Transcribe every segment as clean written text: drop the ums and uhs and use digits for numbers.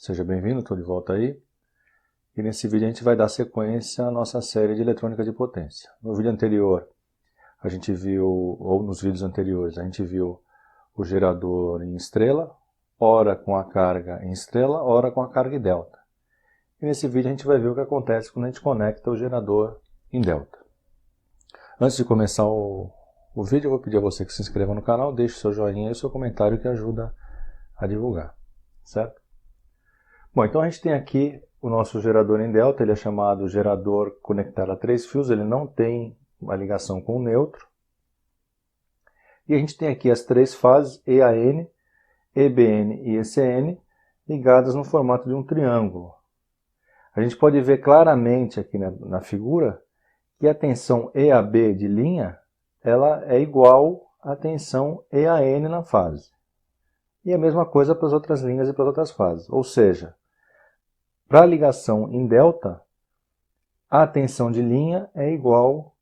Seja bem-vindo, estou de volta aí. E nesse vídeo a gente vai dar sequência à nossa série de eletrônica de potência. No vídeo anterior a gente viu, ou nos vídeos anteriores, a gente viu o gerador em estrela, ora com a carga em estrela, ora com a carga em delta. E nesse vídeo a gente vai ver o que acontece quando a gente conecta o gerador em delta. Antes de começar o vídeo, eu vou pedir a você que se inscreva no canal, deixe seu joinha e o seu comentário que ajuda a divulgar, certo? Bom, então a gente tem aqui o nosso gerador em delta, ele é chamado gerador conectado a 3 fios, ele não tem uma ligação com o neutro. E a gente tem aqui as 3 fases EAN, EBN e ECN ligadas no formato de um triângulo. A gente pode ver claramente aqui na figura que a tensão EAB de linha ela é igual à tensão EAN na fase. E a mesma coisa para as outras linhas e para as outras fases. Ou seja, para a ligação em delta, a tensão de linha é igual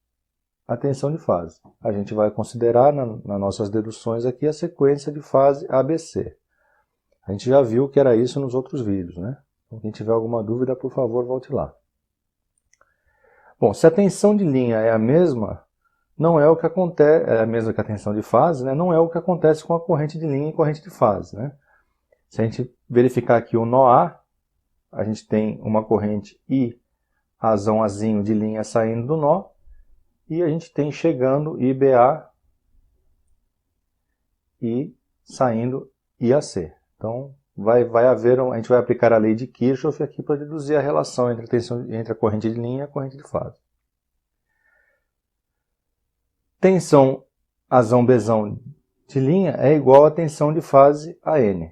à tensão de fase. A gente vai considerar nas nossas deduções aqui a sequência de fase ABC. A gente já viu que era isso nos outros vídeos, né? Então, quem tiver alguma dúvida, por favor, volte lá. Bom, se a tensão de linha é a mesma, não é o que acontece, é a mesma que a tensão de fase, né? Não é o que acontece com a corrente de linha e corrente de fase, né? Se a gente verificar aqui o nó A, a gente tem uma corrente I, Azão Azinho de linha saindo do nó, e a gente tem chegando IBA e saindo IAC. Então, a gente vai aplicar a lei de Kirchhoff aqui para deduzir a relação entre a corrente de linha e a corrente de fase. Tensão Azão Bzão de linha é igual à tensão de fase AN.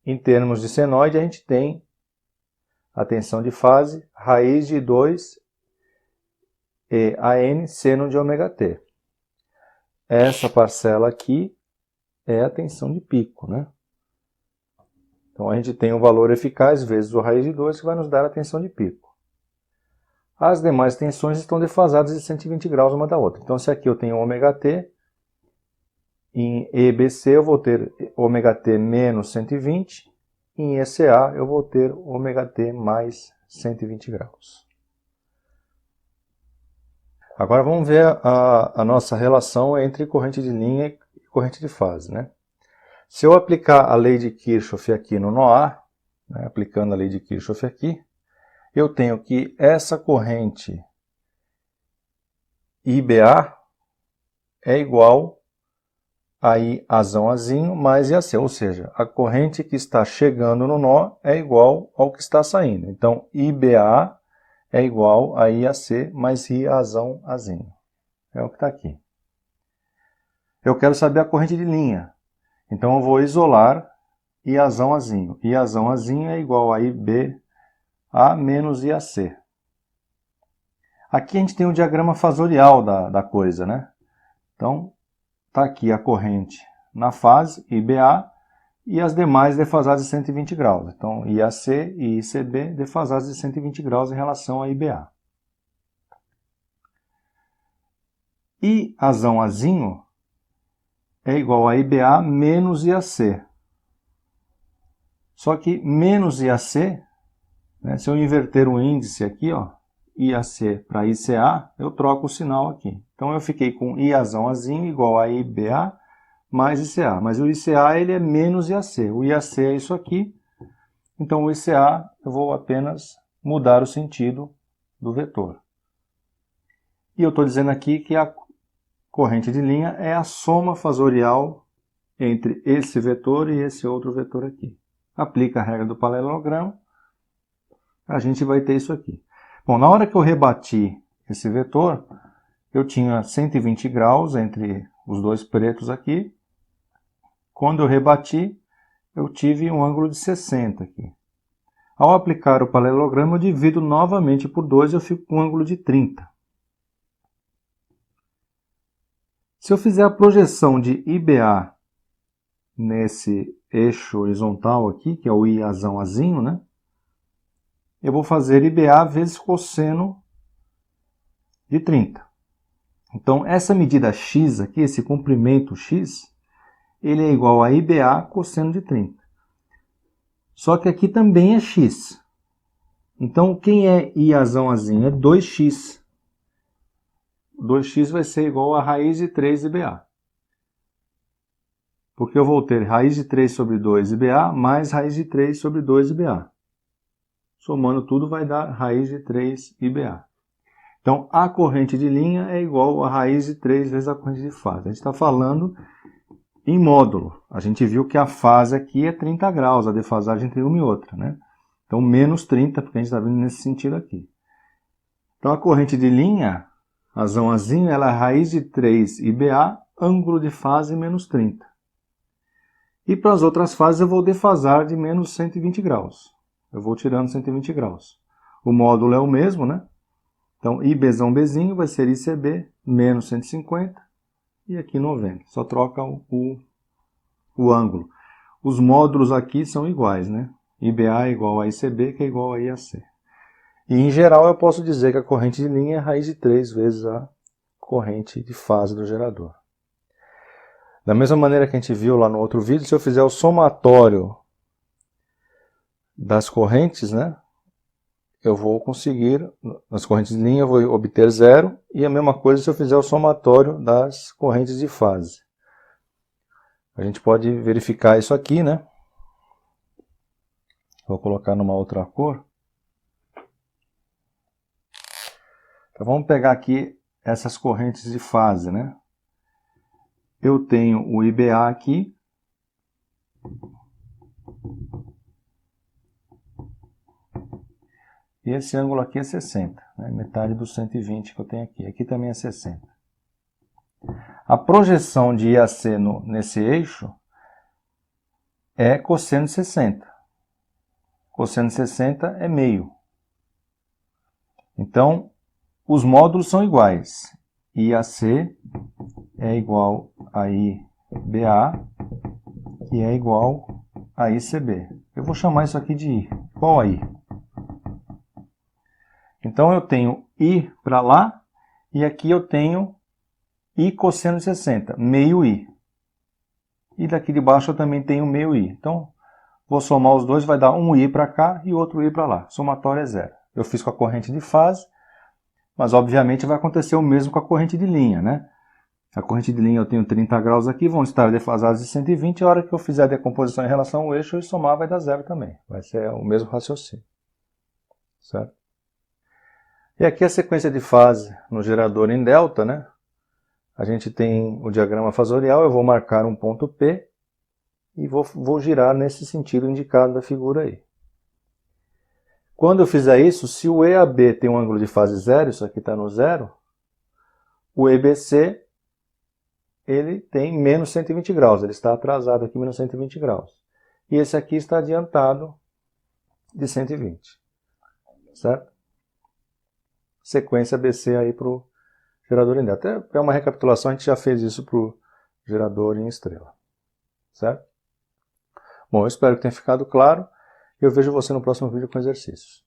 Em termos de senoide, a gente tem a tensão de fase raiz de 2 e AN seno de ômega t. Essa parcela aqui é a tensão de pico, né? Então a gente tem o valor eficaz vezes o raiz de 2 que vai nos dar a tensão de pico. As demais tensões estão defasadas de 120 graus uma da outra. Então se aqui eu tenho ômega t, em EBC eu vou ter ômega t menos 120, em ECA eu vou ter ômega t mais 120 graus. Agora vamos ver a nossa relação entre corrente de linha e corrente de fase, né? Se eu aplicar a lei de Kirchhoff aqui no nó A, né, aplicando a lei de Kirchhoff aqui, eu tenho que essa corrente IBA é igual a I Azão Azinho mais IAC, ou seja, a corrente que está chegando no nó é igual ao que está saindo. Então, IBA é igual a IAC mais I Azão Azinho. É o que está aqui. Eu quero saber a corrente de linha. Então, eu vou isolar I Azão Azinho. I Azão Azinho é igual a IBA menos IAC. Aqui a gente tem o diagrama fasorial da coisa, né? Então, está aqui a corrente na fase, IBA, e as demais defasadas de 120 graus. Então, IAC e ICB defasadas de 120 graus em relação a IBA. I Azão Azinho é igual a IBA menos IAC. Só que menos IAC, né, se eu inverter o índice aqui, ó, IAC para ICA, eu troco o sinal aqui. Então eu fiquei com I Azão Azinho igual a IBA mais ICA. Mas o ICA ele é menos IAC. O IAC é isso aqui. Então o ICA eu vou apenas mudar o sentido do vetor. E eu estou dizendo aqui que a corrente de linha é a soma fasorial entre esse vetor e esse outro vetor aqui. Aplica a regra do paralelogramo, a gente vai ter isso aqui. Bom, na hora que eu rebati esse vetor, eu tinha 120 graus entre os dois pretos aqui. Quando eu rebati, eu tive um ângulo de 60 aqui. Ao aplicar o paralelogramo, eu divido novamente por 2 e eu fico com um ângulo de 30. Se eu fizer a projeção de IBA nesse eixo horizontal aqui, que é o I Azão Azinho, né? Eu vou fazer IBA vezes cosseno de 30. Então, essa medida x aqui, esse comprimento x, ele é igual a IBA cosseno de 30. Só que aqui também é x. Então, quem é Iazão Azinho? É 2x. 2x vai ser igual a raiz de 3 IBA. Porque eu vou ter raiz de 3 sobre 2 IBA mais raiz de 3 sobre 2 IBA. Somando tudo vai dar raiz de 3 IBA. Então, a corrente de linha é igual a raiz de 3 vezes a corrente de fase. A gente está falando em módulo. A gente viu que a fase aqui é 30 graus, a defasagem entre uma e outra, né? Então, menos 30, porque a gente está vendo nesse sentido aqui. Então, a corrente de linha, razão azinho, ela é raiz de 3 IBA, ângulo de fase menos 30. E para as outras fases eu vou defasar de menos 120 graus. Eu vou tirando 120 graus. O módulo é o mesmo, né? Então, IBzão Bzinho vai ser ICB menos 150 e aqui 90. Só troca o ângulo. Os módulos aqui são iguais, né? IBA é igual a ICB, que é igual a IAC. E, em geral, eu posso dizer que a corrente de linha é raiz de 3 vezes a corrente de fase do gerador. Da mesma maneira que a gente viu lá no outro vídeo, se eu fizer o somatório das correntes, né? Eu vou conseguir, nas correntes de linha, eu vou obter 0, e a mesma coisa se eu fizer o somatório das correntes de fase. A gente pode verificar isso aqui, né? Vou colocar numa outra cor. Então vamos pegar aqui essas correntes de fase, né? Eu tenho o IBA aqui. E esse ângulo aqui é 60, né? Metade dos 120 que eu tenho aqui. Aqui também é 60. A projeção de IAC nesse eixo é cosseno de 60. Cosseno de 60 é meio. Então, os módulos são iguais. IAC é igual a IBA, que é igual a ICB. Eu vou chamar isso aqui de I. Qual a I? Então, eu tenho I para lá, e aqui eu tenho I cosseno de 60, meio I. E daqui de baixo eu também tenho meio I. Então, vou somar os dois, vai dar um I para cá e outro I para lá. Somatório é 0. Eu fiz com a corrente de fase, mas obviamente vai acontecer o mesmo com a corrente de linha, né? A corrente de linha eu tenho 30 graus aqui, vão estar defasados de 120, e a hora que eu fizer a decomposição em relação ao eixo, eu somar vai dar 0 também. Vai ser o mesmo raciocínio. Certo? E aqui a sequência de fase no gerador em delta, né? A gente tem o diagrama fasorial, eu vou marcar um ponto P e vou girar nesse sentido indicado da figura aí. Quando eu fizer isso, se o EAB tem um ângulo de fase 0, isso aqui está no 0, o EBC ele tem menos 120 graus, ele está atrasado aqui menos 120 graus. E esse aqui está adiantado de 120. Certo? Sequência BC aí para o gerador em delta. Até uma recapitulação, a gente já fez isso para o gerador em estrela. Certo? Bom, eu espero que tenha ficado claro e eu vejo você no próximo vídeo com exercícios.